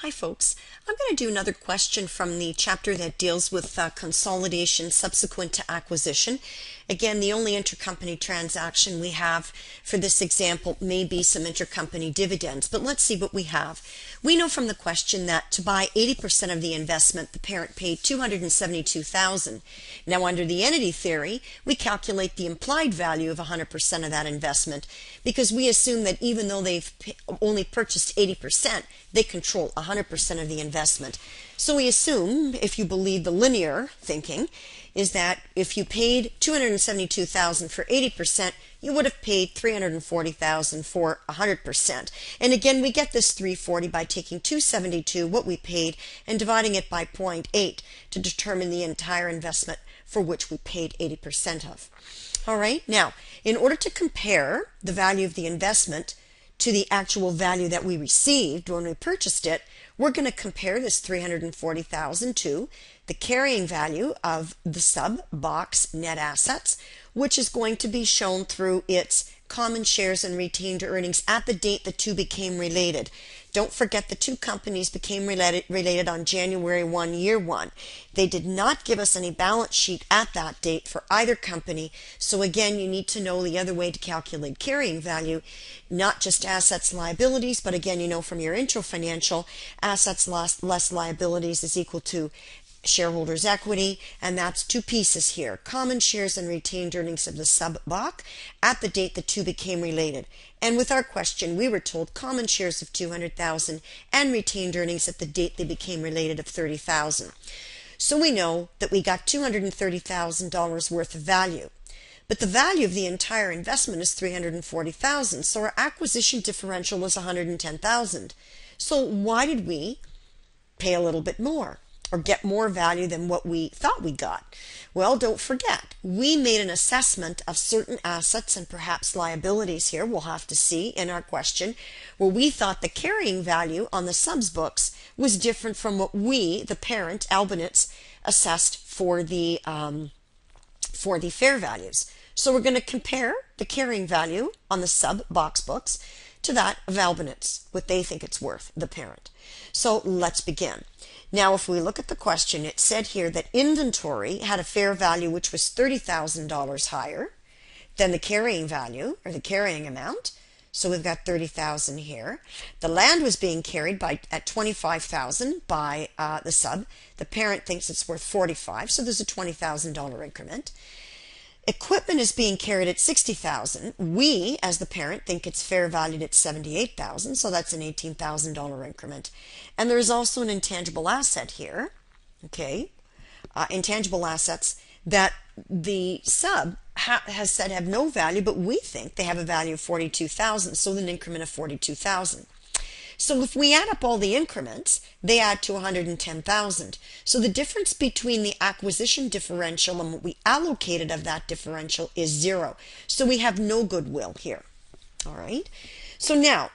Hi folks, I'm going to do another question from the chapter that deals with consolidation subsequent to acquisition. Again, the only intercompany transaction we have for this example may be some intercompany dividends, but let's see what we have. We know from the question that to buy 80% of the investment, the parent paid $272,000. Now under the entity theory, we calculate the implied value of 100% of that investment because we assume that even though they've only purchased 80%, they control 100% of the investment. So we assume, if you believe the linear thinking, is that if you paid $272,000 for 80%, you would have paid $340,000 for 100%. And again, we get this 340 by taking 272, what we paid, and dividing it by 0.8 to determine the entire investment for which we paid 80% of. All right, now, in order to compare the value of the investment to the actual value that we received when we purchased it, we're going to compare this $340,000 to the carrying value of the sub-box net assets, which is going to be shown through its common shares and retained earnings at the date the two became related. Don't forget the two companies became related on January 1, year 1. They did not give us any balance sheet at that date for either company. So again, you need to know the other way to calculate carrying value, not just assets, liabilities, but again, you know from your intro financial, assets less liabilities is equal to shareholders' equity, and that's two pieces here: common shares and retained earnings of the sub-Bach at the date the two became related. And with our question, we were told common shares of $200,000 and retained earnings at the date they became related of $30,000. So we know that we got $230,000 worth of value. But the value of the entire investment is $340,000, so our acquisition differential was $110,000. So why did we pay a little bit more, or get more value than what we thought we got? Well, don't forget, we made an assessment of certain assets and perhaps liabilities here, we'll have to see in our question, where we thought the carrying value on the subs books was different from what we, the parent, Albeniz, assessed for the fair values. So we're going to compare the carrying value on the sub-box books to that of Albeniz, what they think it's worth, the parent. So let's begin. Now, if we look at the question, it said here that inventory had a fair value which was $30,000 higher than the carrying value, or the carrying amount. So we've got $30,000 here. The land was being carried at $25,000 by the sub. The parent thinks it's worth $45,000, so there's a $20,000 increment. Equipment is being carried at $60,000. We, as the parent, think it's fair valued at $78,000, so that's an $18,000 increment. And there is also an intangible asset here, okay? Intangible assets that the sub has said have no value, but we think they have a value of $42,000, so an increment of $42,000. So if we add up all the increments, they add to $110,000. So the difference between the acquisition differential and what we allocated of that differential is 0. So we have no goodwill here. All right. So now,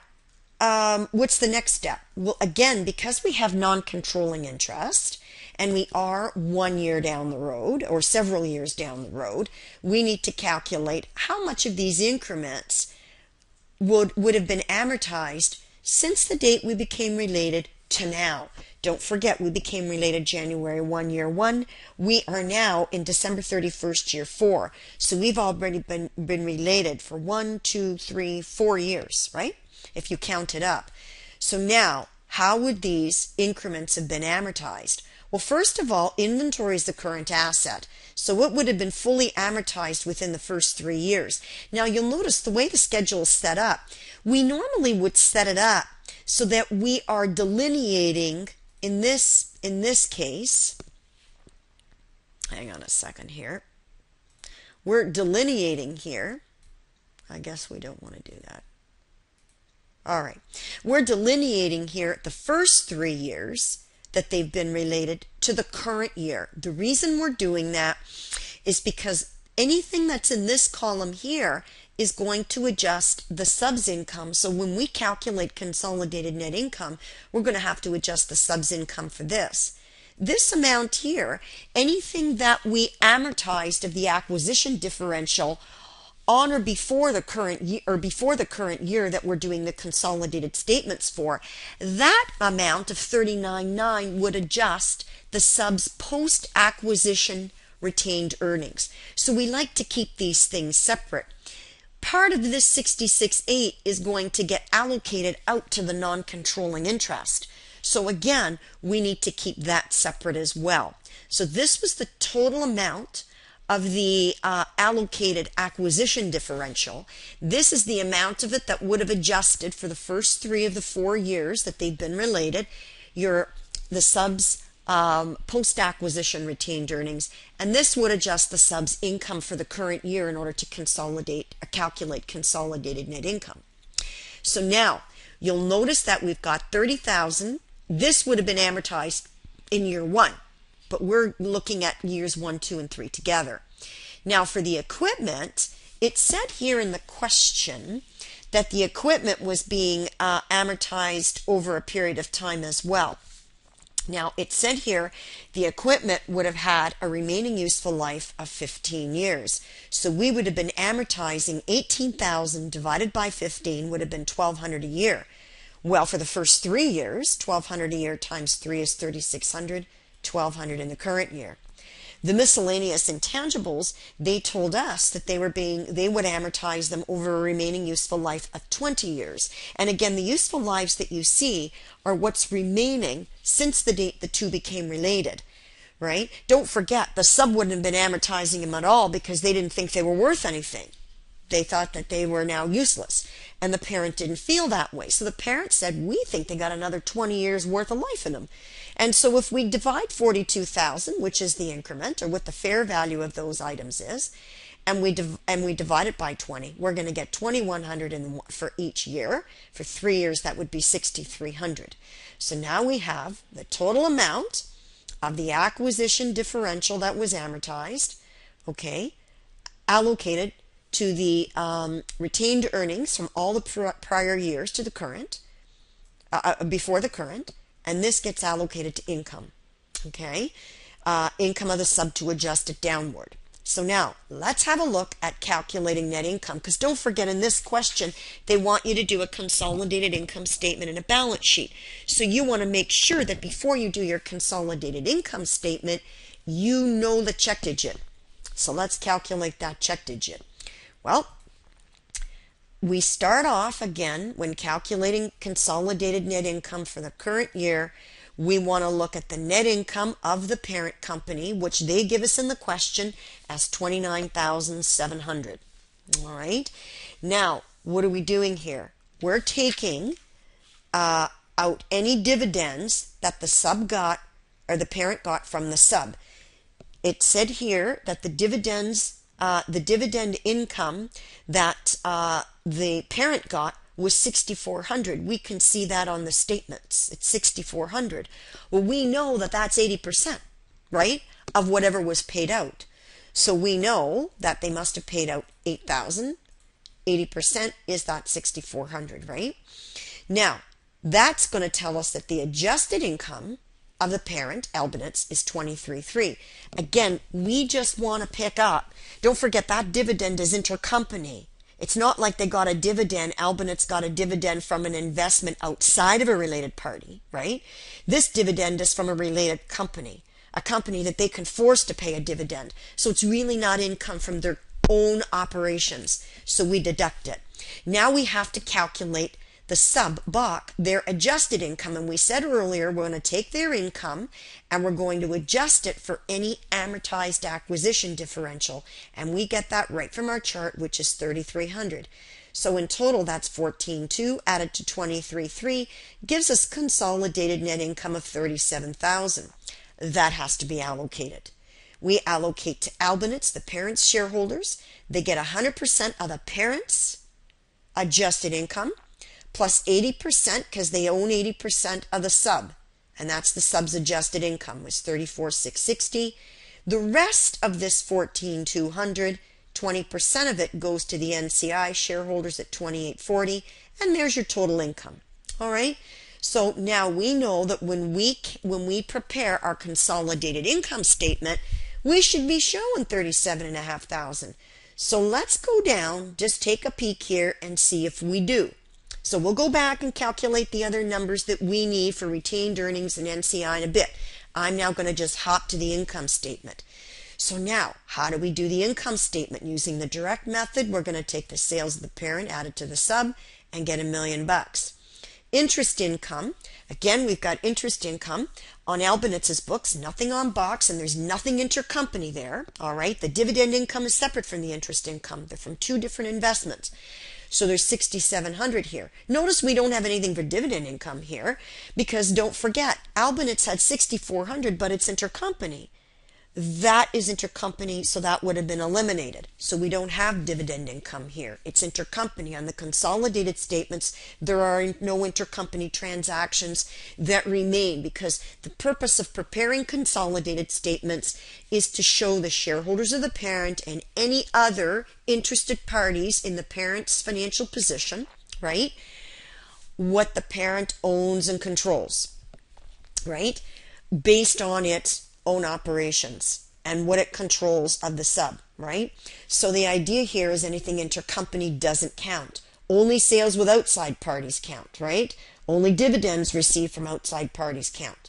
what's the next step? Well, again, because we have non-controlling interest, and we are 1 year down the road, or several years down the road, we need to calculate how much of these increments would have been amortized since the date we became related to now. Don't forget, we became related January 1, year 1. We are now in December 31st, year 4. So we've already been related for 1, 2, 3, 4 years, right? If you count it up. So now, how would these increments have been amortized? Well, first of all, inventory is the current asset. So it would have been fully amortized within the first 3 years. Now you'll notice the way the schedule is set up, we normally would set it up so that we are delineating in this case, hang on a second here, we're delineating here. I guess we don't want to do that. All right, we're delineating here the first 3 years that they've been related to the current year. The reason we're doing that is because anything that's in this column here is going to adjust the subs income. So when we calculate consolidated net income, we're going to have to adjust the subs income for this. This amount here, anything that we amortized of the acquisition differential on or before the current year, that we're doing the consolidated statements for, that amount of 39.9 would adjust the sub's post-acquisition retained earnings. So we like to keep these things separate. Part of this 66.8 is going to get allocated out to the non-controlling interest. So again, we need to keep that separate as well. So this was the total amount of the allocated acquisition differential. This is the amount of it that would have adjusted for the first 3 of the 4 years that they've been related, the sub's post-acquisition retained earnings, and this would adjust the sub's income for the current year in order to calculate consolidated net income. So now you'll notice that we've got 30,000. This would have been amortized in year 1, but we're looking at years 1, 2, and 3 together. Now for the equipment, it said here in the question that the equipment was being amortized over a period of time as well. Now it said here the equipment would have had a remaining useful life of 15 years. So we would have been amortizing 18,000 divided by 15 would have been 1,200 a year. Well, for the first 3 years, 1,200 a year times 3 is 3,600, 1,200 in the current year. The miscellaneous intangibles, they told us that they would amortize them over a remaining useful life of 20 years. And again, the useful lives that you see are what's remaining since the date the two became related, right? Don't forget, the sub wouldn't have been amortizing them at all because they didn't think they were worth anything. They thought that they were now useless, and the parent didn't feel that way. So the parent said, we think they got another 20 years worth of life in them. And so if we divide 42,000, which is the increment, or what the fair value of those items is, and we divide it by 20, we're going to get 2,100 for each year. For 3 years, that would be 6,300. So now we have the total amount of the acquisition differential that was amortized, okay, allocated to the retained earnings from all the prior years to the current, before the current, and this gets allocated to income, okay? Income of the sub to adjust it downward. So now, let's have a look at calculating net income, because don't forget in this question, they want you to do a consolidated income statement and a balance sheet. So you want to make sure that before you do your consolidated income statement, you know the check digit. So let's calculate that check digit. Well, we start off again when calculating consolidated net income for the current year. We want to look at the net income of the parent company, which they give us in the question as 29,700. All right. Now, what are we doing here? We're taking out any dividends that the sub got or the parent got from the sub. It said here that the dividend income that the parent got was 6,400. We can see that on the statements. It's 6,400. Well, we know that that's 80%, right, of whatever was paid out. So we know that they must have paid out 8,000. 80% is that 6,400, right? Now, that's going to tell us that the adjusted income of the parent, Albeniz, is 23.3. Again, we just want to pick up. Don't forget that dividend is intercompany. It's not like they got a dividend, Albeniz got a dividend from an investment outside of a related party, right? This dividend is from a related company, a company that they can force to pay a dividend. So it's really not income from their own operations. So we deduct it. Now we have to calculate the sub, Bach, their adjusted income. And we said earlier, we're going to take their income and we're going to adjust it for any amortized acquisition differential. And we get that right from our chart, which is 3,300. So in total, that's 14.2 added to 23.3 gives us consolidated net income of 37,000. That has to be allocated. We allocate to Albeniz, the parent's shareholders. They get 100% of the parent's adjusted income, plus 80% because they own 80% of the sub, and that's the sub's adjusted income was 34,660. The rest of this 14,200, 20% of it goes to the NCI shareholders at 2840, and there's your total income. All right. So now we know that when we prepare our consolidated income statement, we should be showing 37,500. So let's go down, just take a peek here and see if we do. So we'll go back and calculate the other numbers that we need for retained earnings and NCI in a bit. I'm now going to just hop to the income statement. So now, how do we do the income statement? Using the direct method, we're going to take the sales of the parent, add it to the sub, and get $1,000,000. Interest income, again, we've got interest income on Albeniz's books, nothing on Bach's, and there's nothing intercompany there. All right, the dividend income is separate from the interest income. They're from two different investments. So there's $6,700 here. Notice we don't have anything for dividend income here because don't forget, Albeniz had $6,400, but it's intercompany. That is intercompany, so that would have been eliminated. So we don't have dividend income here. It's intercompany. On the consolidated statements, there are no intercompany transactions that remain because the purpose of preparing consolidated statements is to show the shareholders of the parent and any other interested parties in the parent's financial position, right, what the parent owns and controls, right, based on its own operations and what it controls of the sub, right? So the idea here is anything intercompany doesn't count. Only sales with outside parties count, right? Only dividends received from outside parties count.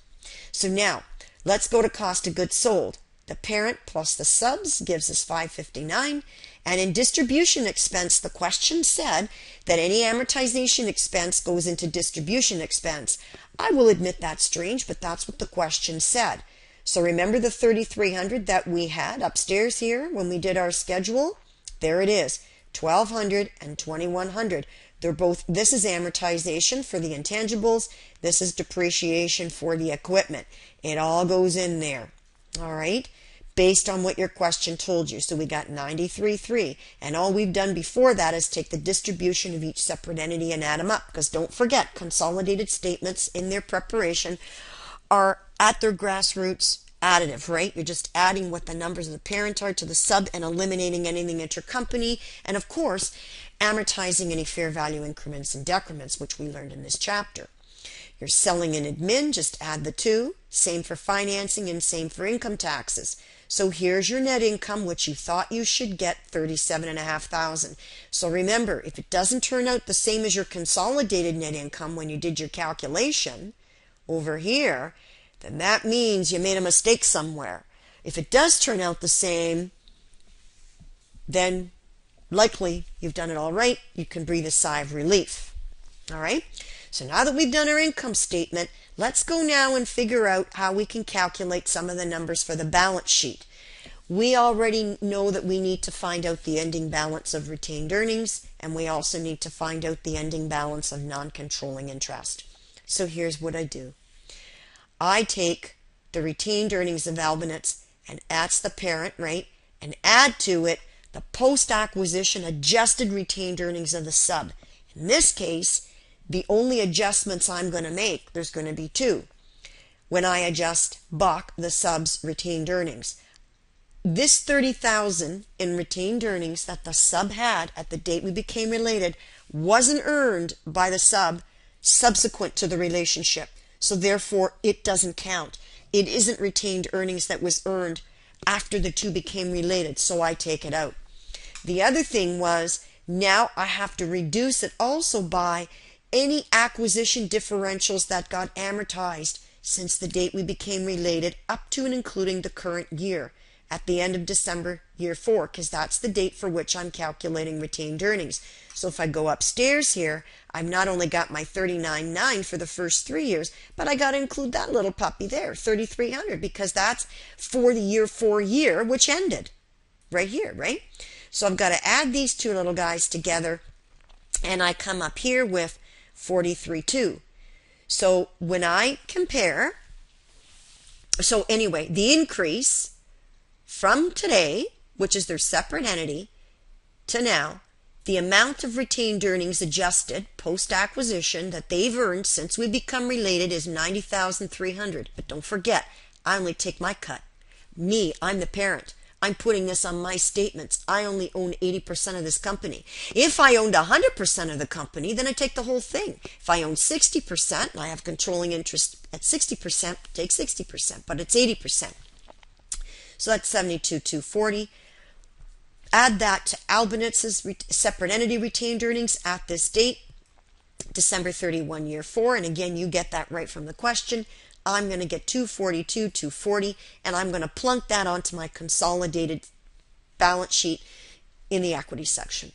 So now, let's go to cost of goods sold. The parent plus the subs gives us $559, and in distribution expense, the question said that any amortization expense goes into distribution expense. I will admit that's strange, but that's what the question said. So remember the $3,300 that we had upstairs here when we did our schedule? There it is, $1,200 and $2,100. They're both, this is amortization for the intangibles, this is depreciation for the equipment. It all goes in there, all right, based on what your question told you. So we got $93,300, and all we've done before that is take the distribution of each separate entity and add them up, because don't forget, consolidated statements in their preparation are at their grassroots additive, right? You're just adding what the numbers of the parent are to the sub and eliminating anything intercompany, and of course amortizing any fair value increments and decrements, which we learned in this chapter. You're selling and admin, just add the two. Same for financing and same for income taxes. So here's your net income, which you thought you should get, $37,500. So remember, if it doesn't turn out the same as your consolidated net income when you did your calculation over here, then that means you made a mistake somewhere. If it does turn out the same, then likely you've done it all right. You can breathe a sigh of relief. All right? So now that we've done our income statement, let's go now and figure out how we can calculate some of the numbers for the balance sheet. We already know that we need to find out the ending balance of retained earnings, and we also need to find out the ending balance of non-controlling interest. So here's what I do. I take the retained earnings of Albeniz, and that's the parent, right, and add to it the post-acquisition adjusted retained earnings of the sub. In this case, the only adjustments I'm going to make, there's going to be two. When I adjust Bach, the sub's retained earnings, this $30,000 in retained earnings that the sub had at the date we became related wasn't earned by the sub subsequent to the relationship. So therefore, it doesn't count. It isn't retained earnings that was earned after the two became related, so I take it out. The other thing was, now I have to reduce it also by any acquisition differentials that got amortized since the date we became related up to and including the current year at the end of December year 4, because that's the date for which I'm calculating retained earnings. So if I go upstairs here, I've not only got my $39,900 for the first 3 years, but I got to include that little puppy there, $3,300, because that's for the year 4 year, which ended right here, right? So I've got to add these two little guys together, and I come up here with $43,200. So when I compare, so anyway, the increase from today, which is their separate entity, to now, the amount of retained earnings adjusted post-acquisition that they've earned since we become related is $90,300. But don't forget, I only take my cut. Me, I'm the parent. I'm putting this on my statements. I only own 80% of this company. If I owned 100% of the company, then I take the whole thing. If I own 60% and I have controlling interest at 60%, take 60%, but it's 80%. So that's $72,240. Add that to Albeniz's separate entity retained earnings at this date, December 31, year 4, and again, you get that right from the question. I'm going to get 242, 240, and I'm going to plunk that onto my consolidated balance sheet in the equity section.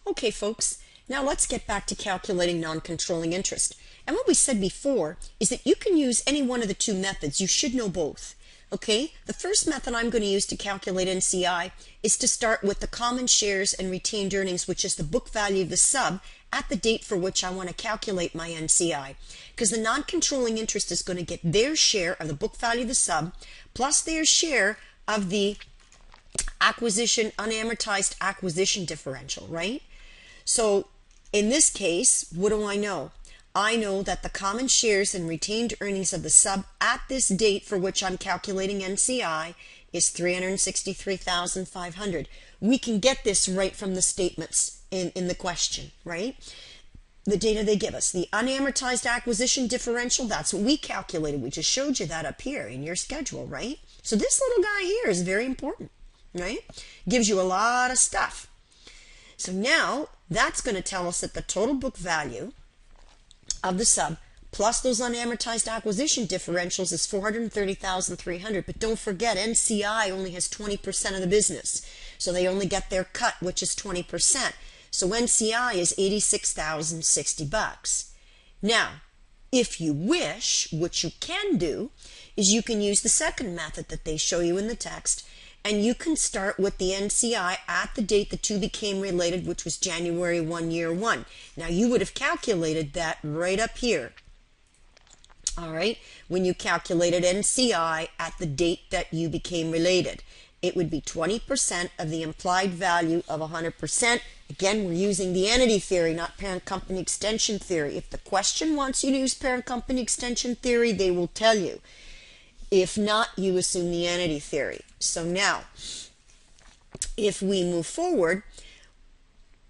Okay, folks, now let's get back to calculating non-controlling interest. And what we said before is that you can use any one of the two methods. You should know both. Okay, the first method I'm going to use to calculate NCI is to start with the common shares and retained earnings, which is the book value of the sub at the date for which I want to calculate my NCI. Because the non-controlling interest is going to get their share of the book value of the sub plus their share of the unamortized acquisition differential, right? So in this case, what do I know? I know that the common shares and retained earnings of the sub at this date for which I'm calculating NCI is $363,500. We can get this right from the statements in the question, right? The data they give us. The unamortized acquisition differential, that's what we calculated. We just showed you that up here in your schedule, right? So this little guy here is very important, right? Gives you a lot of stuff. So now that's going to tell us that the total book value of the sub plus those unamortized acquisition differentials is $430,300. But don't forget, NCI only has 20% of the business, so they only get their cut, which is 20%. So NCI is $86,060. Now, if you wish, what you can do is you can use the second method that they show you in the text, and you can start with the NCI at the date the two became related, which was January 1, year 1. Now, you would have calculated that right up here. All right, when you calculated NCI at the date that you became related, it would be 20% of the implied value of 100%. Again, we're using the entity theory, not parent company extension theory. If the question wants you to use parent company extension theory, they will tell you. If not, you assume the entity theory. So now, if we move forward,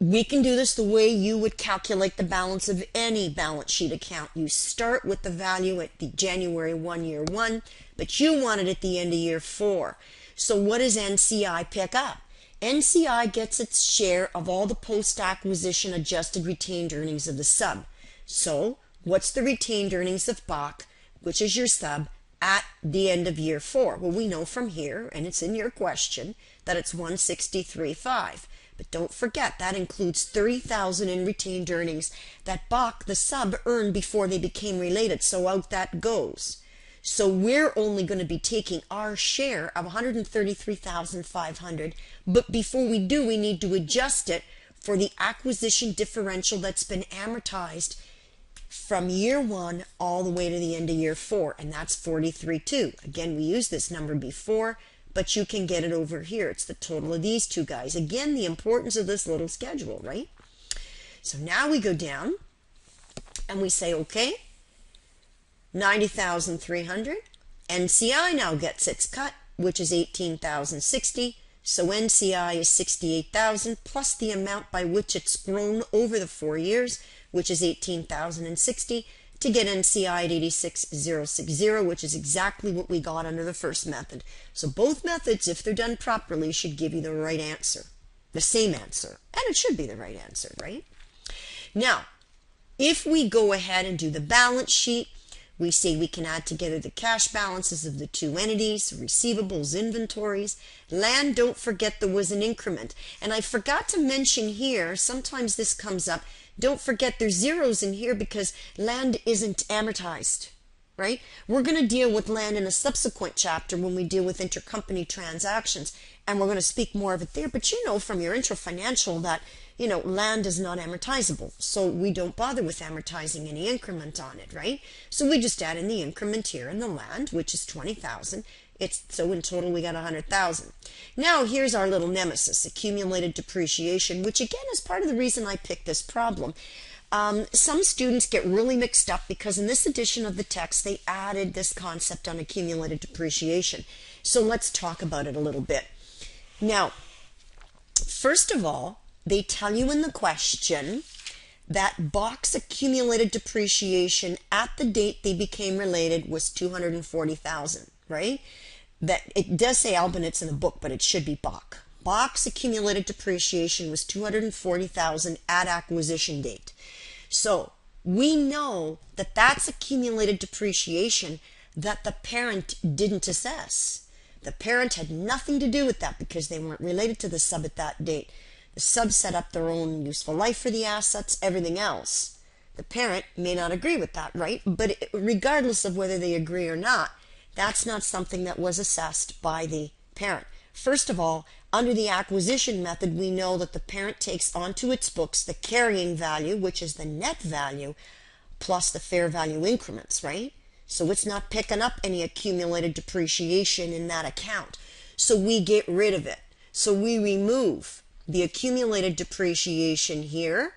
we can do this the way you would calculate the balance of any balance sheet account. You start with the value at the January 1, year 1, but you want it at the end of year 4. So what does NCI pick up? NCI gets its share of all the post-acquisition adjusted retained earnings of the sub. So what's the retained earnings of Bach, which is your sub, at the end of year 4? Well, we know from here, and it's in your question, that it's $163,500. But don't forget, that includes $30,000 in retained earnings that Bach, the sub, earned before they became related. So out that goes. So we're only going to be taking our share of $133,500. But before we do, we need to adjust it for the acquisition differential that's been amortized from year 1 all the way to the end of year 4, and that's $43,200. Again, we used this number before, but you can get it over here. It's the total of these two guys. Again, the importance of this little schedule, right? So now we go down and we say, okay, $90,300. NCI now gets its cut, which is $18,060. So NCI is $68,000 plus the amount by which it's grown over the 4 years, which is $18,060, to get NCI at $86,060, which is exactly what we got under the first method. So both methods, if they're done properly, should give you the right answer, the same answer, and it should be the right answer, right? Now, if we go ahead and do the balance sheet, we say we can add together the cash balances of the two entities, receivables, inventories. Land, don't forget there was an increment. And I forgot to mention here, sometimes this comes up, don't forget there's zeros in here because land isn't amortized, right? We're going to deal with land in a subsequent chapter when we deal with intercompany transactions, and we're going to speak more of it there. But you know from your intro financial that, you know, land is not amortizable, so we don't bother with amortizing any increment on it, right? So we just add in the increment here in the land, which is $20,000. So in total we got $100,000. Now here's our little nemesis, accumulated depreciation, which again is part of the reason I picked this problem. Some students get really mixed up because in this edition of the text they added this concept on accumulated depreciation. So let's talk about it a little bit. Now, first of all, they tell you in the question that Bach's accumulated depreciation at the date they became related was $240,000, right? that it does say Albeniz in the book, but it should be Bach. Bach's accumulated depreciation was $240,000 at acquisition date. So we know that that's accumulated depreciation that the parent didn't assess. The parent had nothing to do with that because they weren't related to the sub at that date. The sub set up their own useful life for the assets, everything else. The parent may not agree with that, right? But regardless of whether they agree or not, that's not something that was assessed by the parent. First of all, under the acquisition method, we know that the parent takes onto its books the carrying value, which is the net value, plus the fair value increments, right? So it's not picking up any accumulated depreciation in that account. So we get rid of it. So we remove the accumulated depreciation here,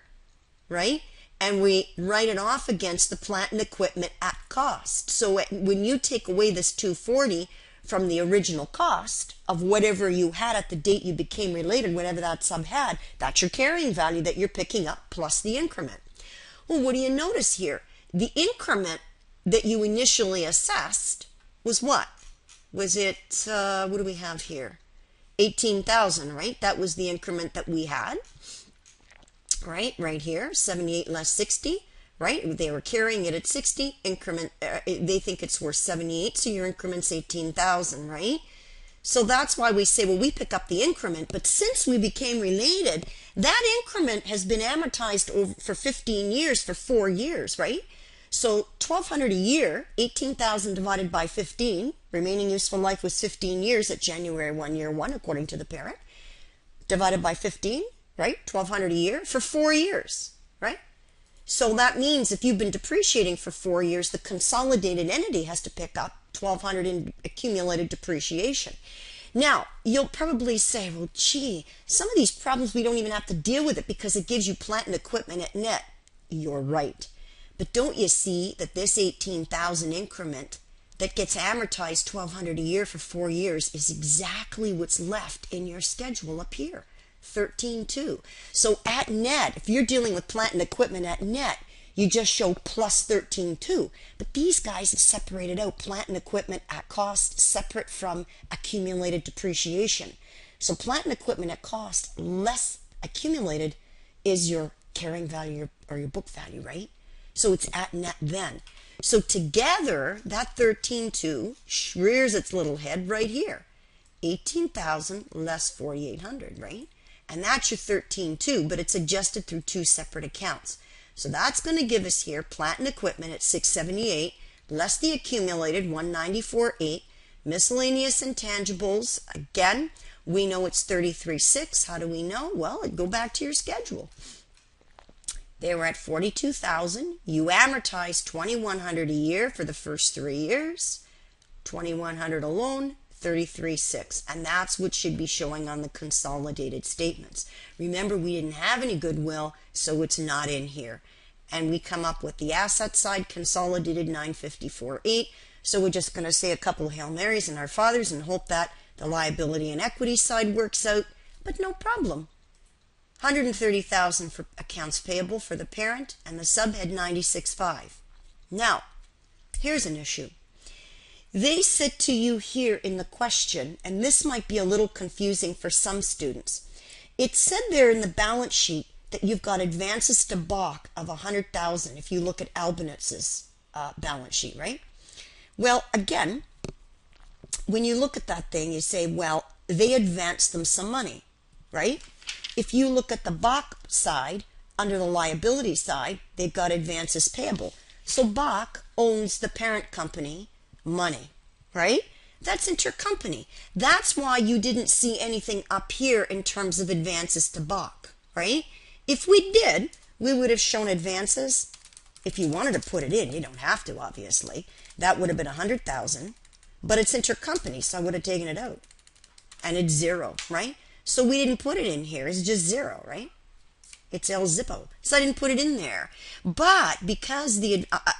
right? And we write it off against the plant and equipment at cost. So when you take away this 240 from the original cost of whatever you had at the date you became related, whatever that sub had, that's your carrying value that you're picking up plus the increment. Well, what do you notice here? The increment that you initially assessed was what? Was it, what do we have here? 18,000, right? That was the increment that we had. Right here, 78 less 60, right? They were carrying it at 60, increment, they think it's worth 78, so your increment's 18,000, right? So that's why we say, well, we pick up the increment, but since we became related, that increment has been amortized over for 15 years, for 4 years, right? So $1,200 a year, 18,000 divided by 15, remaining useful life was 15 years at January 1, year 1, according to the parent, divided by 15, right? $1,200 a year for 4 years, right? So that means if you've been depreciating for 4 years, the consolidated entity has to pick up $1,200 in accumulated depreciation. Now, you'll probably say, well, gee, some of these problems we don't even have to deal with it because it gives you plant and equipment at net. You're right. But don't you see that this 18,000 increment that gets amortized $1,200 a year for 4 years is exactly what's left in your schedule up here. 13.2. So at net, if you're dealing with plant and equipment at net, you just show plus 13.2. But these guys have separated out plant and equipment at cost separate from accumulated depreciation. So plant and equipment at cost less accumulated is your carrying value or your book value, right? So it's at net then. So together, that 13.2 rears its little head right here. 18,000 less 4,800, right? And that's your 13.2, but it's adjusted through 2 separate accounts. So that's going to give us here plant and equipment at 678, less the accumulated 194.8, miscellaneous intangibles, again, we know it's 33.6. How do we know? Well, go back to your schedule. They were at 42,000. You amortized 2,100 a year for the first 3 years, 2,100 alone, 33.6, and that's what should be showing on the consolidated statements. Remember, we didn't have any goodwill, so it's not in here. And we come up with the asset side consolidated 954.8. So we're just going to say a couple of Hail Marys and Our Fathers and hope that the liability and equity side works out, but no problem. 130,000 for accounts payable for the parent, and the sub had 96.5. Now, here's an issue. They said to you here in the question, and this might be a little confusing for some students. It said there in the balance sheet that you've got advances to Bach of 100,000 if you look at Albeniz's balance sheet, right? Well, again, when you look at that thing, you say, well, they advanced them some money, right? If you look at the Bach side, under the liability side, they've got advances payable. So Bach owns the parent company money, right? That's intercompany. That's why you didn't see anything up here in terms of advances to Bach, right? If we did, we would have shown advances. If you wanted to put it in, you don't have to, obviously. That would have been 100,000, but it's intercompany, so I would have taken it out. And it's 0, right? So we didn't put it in here. It's just 0, right? It's El Zippo. So I didn't put it in there. But because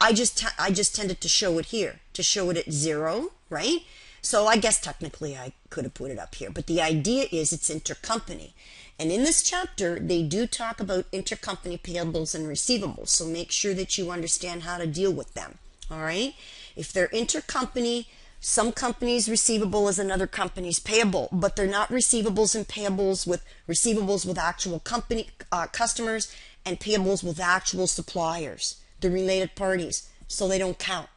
I just tended to show it here, to show it at 0, right? So I guess technically I could have put it up here. But the idea is it's intercompany. And in this chapter, they do talk about intercompany payables and receivables. So make sure that you understand how to deal with them. All right? If they're intercompany Some companies' receivable is another company's payable, but they're not receivables and payables with receivables with actual company customers and payables with actual suppliers. They're related parties, so they don't count.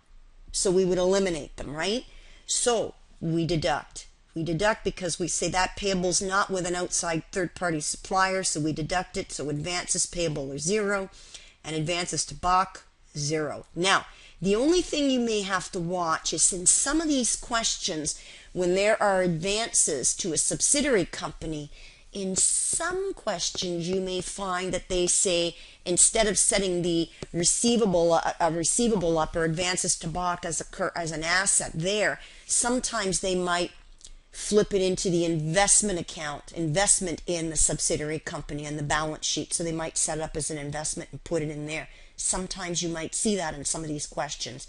So we would eliminate them, right? So we deduct. We deduct because we say that payable is not with an outside third-party supplier, so we deduct it. So advances payable are 0, and advances to Bach, 0. Now, the only thing you may have to watch is in some of these questions, when there are advances to a subsidiary company, in some questions you may find that they say, instead of setting the receivable up or advances to Bach as an asset there, sometimes they might flip it into the investment account, investment in the subsidiary company and the balance sheet. So they might set it up as an investment and put it in there. Sometimes you might see that in some of these questions.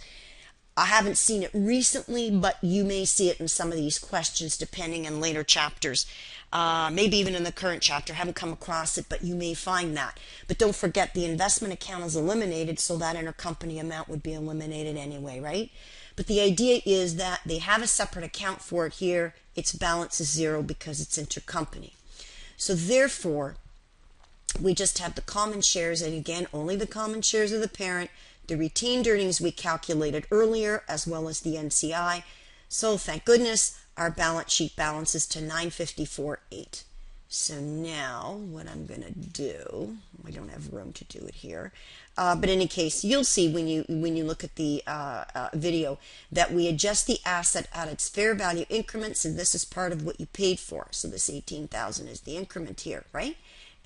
I haven't seen it recently, but you may see it in some of these questions depending on later chapters. Maybe even in the current chapter. Haven't come across it, but you may find that. But don't forget, the investment account is eliminated, so that intercompany amount would be eliminated anyway, right? But the idea is that they have a separate account for it here. Its balance is 0 because it's intercompany. So therefore, we just have the common shares, and again, only the common shares of the parent, the retained earnings we calculated earlier, as well as the NCI. So thank goodness, our balance sheet balances to 954.8. So now what I'm going to do, I don't have room to do it here, but in any case, you'll see when you look at the video that we adjust the asset at its fair value increments, and this is part of what you paid for. So this 18,000 is the increment here, right?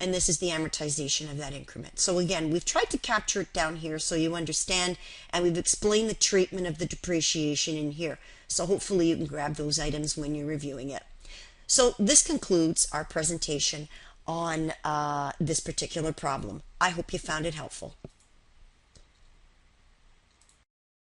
And this is the amortization of that increment. So again, we've tried to capture it down here so you understand, and we've explained the treatment of the depreciation in here. So hopefully you can grab those items when you're reviewing it. So this concludes our presentation on this particular problem. I hope you found it helpful.